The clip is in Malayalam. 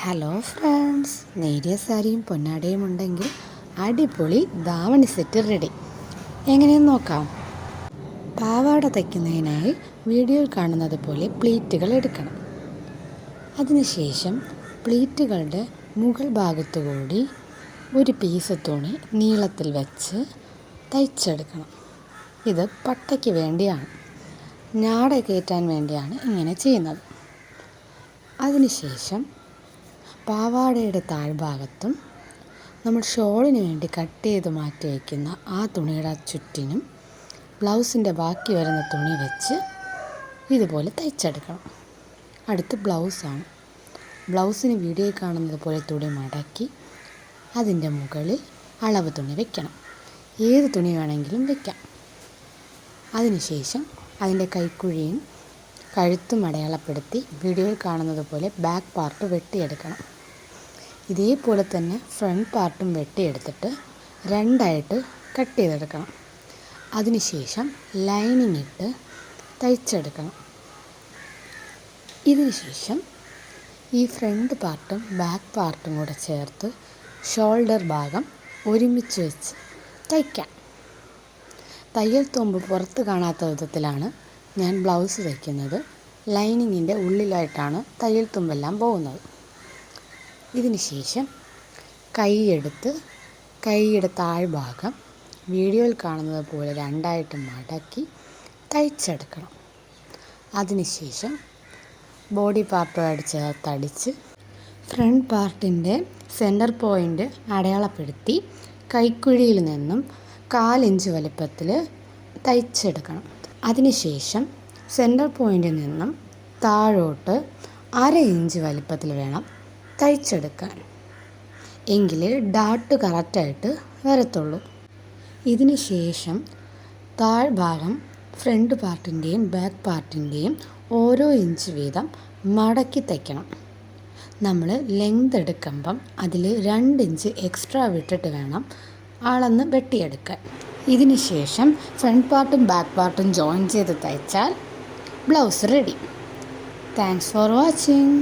ഹലോ ഫ്രണ്ട്സ്, നേരിയ സാരിയും പൊന്നാടയും ഉണ്ടെങ്കിൽ അടിപൊളി ധാവണി സെറ്റ് റെഡി. എങ്ങനെയെന്ന് നോക്കാം. പാവാട തയ്ക്കുന്നതിനായി വീഡിയോയിൽ കാണുന്നത് പോലെ പ്ലീറ്റുകൾ എടുക്കണം. അതിനുശേഷം പ്ലീറ്റുകളുടെ മുകൾ ഭാഗത്തുകൂടി ഒരു പീസ് തുണി നീളത്തിൽ വെച്ച് തയ്ച്ചെടുക്കണം. ഇത് പട്ടയ്ക്ക് വേണ്ടിയാണ്, ഞാട കയറ്റാൻ വേണ്ടിയാണ് ഇങ്ങനെ ചെയ്യുന്നത്. അതിനുശേഷം പാവാടയുടെ താഴ്ഭാഗത്തും നമ്മൾ ഷോളിന് വേണ്ടി കട്ട് ചെയ്ത് മാറ്റി വയ്ക്കുന്ന ആ തുണിയുടെ ചുറ്റിനും ബ്ലൗസിൻ്റെ ബാക്കി വരുന്ന തുണി വെച്ച് ഇതുപോലെ തയ്ച്ചെടുക്കണം. അടുത്ത് ബ്ലൗസാണ്. ബ്ലൗസിന് വീഡിയോയിൽ കാണുന്നത് പോലെ തുണി മടക്കി അതിൻ്റെ മുകളിൽ അളവ് തുണി വയ്ക്കണം. ഏത് തുണി വേണമെങ്കിലും വയ്ക്കാം. അതിനുശേഷം അതിൻ്റെ കൈക്കുഴിയും കഴുത്തും അടയാളപ്പെടുത്തി വീഡിയോയിൽ കാണുന്നത് പോലെ ബാക്ക് പാർട്ട് വെട്ടിയെടുക്കണം. ഇതേപോലെ തന്നെ ഫ്രണ്ട് പാർട്ടും വെട്ടിയെടുത്തിട്ട് രണ്ടായിട്ട് കട്ട് ചെയ്തെടുക്കണം. അതിനുശേഷം ലൈനിങ് ഇട്ട് തയ്ച്ചെടുക്കണം. ഇതിനുശേഷം ഈ ഫ്രണ്ട് പാർട്ടും ബാക്ക് പാർട്ടും കൂടെ ചേർത്ത് ഷോൾഡർ ഭാഗം ഒരുമിച്ച് വെച്ച് തയ്ക്കാം. തയ്യൽ തുമ്പ് പുറത്ത് കാണാത്ത വിധത്തിലാണ് ഞാൻ ബ്ലൗസ് തയ്ക്കുന്നത്. ലൈനിങ്ങിൻ്റെ ഉള്ളിലായിട്ടാണ് തയ്യൽ തുമ്പെല്ലാം പോകുന്നത്. ഇതിനുശേഷം കൈയുടെ താഴ്ഭാഗം വീഡിയോയിൽ കാണുന്നത് പോലെ രണ്ടായിട്ട് മടക്കി തയ്ച്ചെടുക്കണം. അതിനുശേഷം ബോഡി പാർട്ടുമായിട്ട് ചേർത്തടിച്ച് ഫ്രണ്ട് പാർട്ടിൻ്റെ സെൻറ്റർ പോയിൻ്റ് അടയാളപ്പെടുത്തി കൈക്കുഴിയിൽ നിന്നും 1/4 ഇഞ്ച് വലുപ്പത്തിൽ തയ്ച്ചെടുക്കണം. അതിനുശേഷം സെൻറ്റർ പോയിൻറ്റിൽ നിന്നും താഴോട്ട് 1/2 ഇഞ്ച് വലുപ്പത്തിൽ വേണം തയ്ച്ചെടുക്കാൻ. എങ്കിലേ ഡാട്ട് കറക്റ്റായിട്ട് വരത്തുള്ളൂ. ഇതിന് ശേഷം താഴ്ഭാഗം ഫ്രണ്ട് പാർട്ടിൻ്റെയും ബാക്ക് പാർട്ടിൻ്റെയും ഓരോ ഇഞ്ച് വീതം മടക്കി തയ്ക്കണം. നമ്മൾ ലെങ്ത് എടുക്കുമ്പം അതിൽ 2 ഇഞ്ച് എക്സ്ട്രാ വിട്ടിട്ട് വേണം അളന്ന് വെട്ടിയെടുക്കാൻ. ഇതിന് ശേഷം ഫ്രണ്ട് പാർട്ടും ബാക്ക് പാർട്ടും ജോയിൻ ചെയ്ത് തയ്ച്ചാൽ blouse ready. Thanks for watching.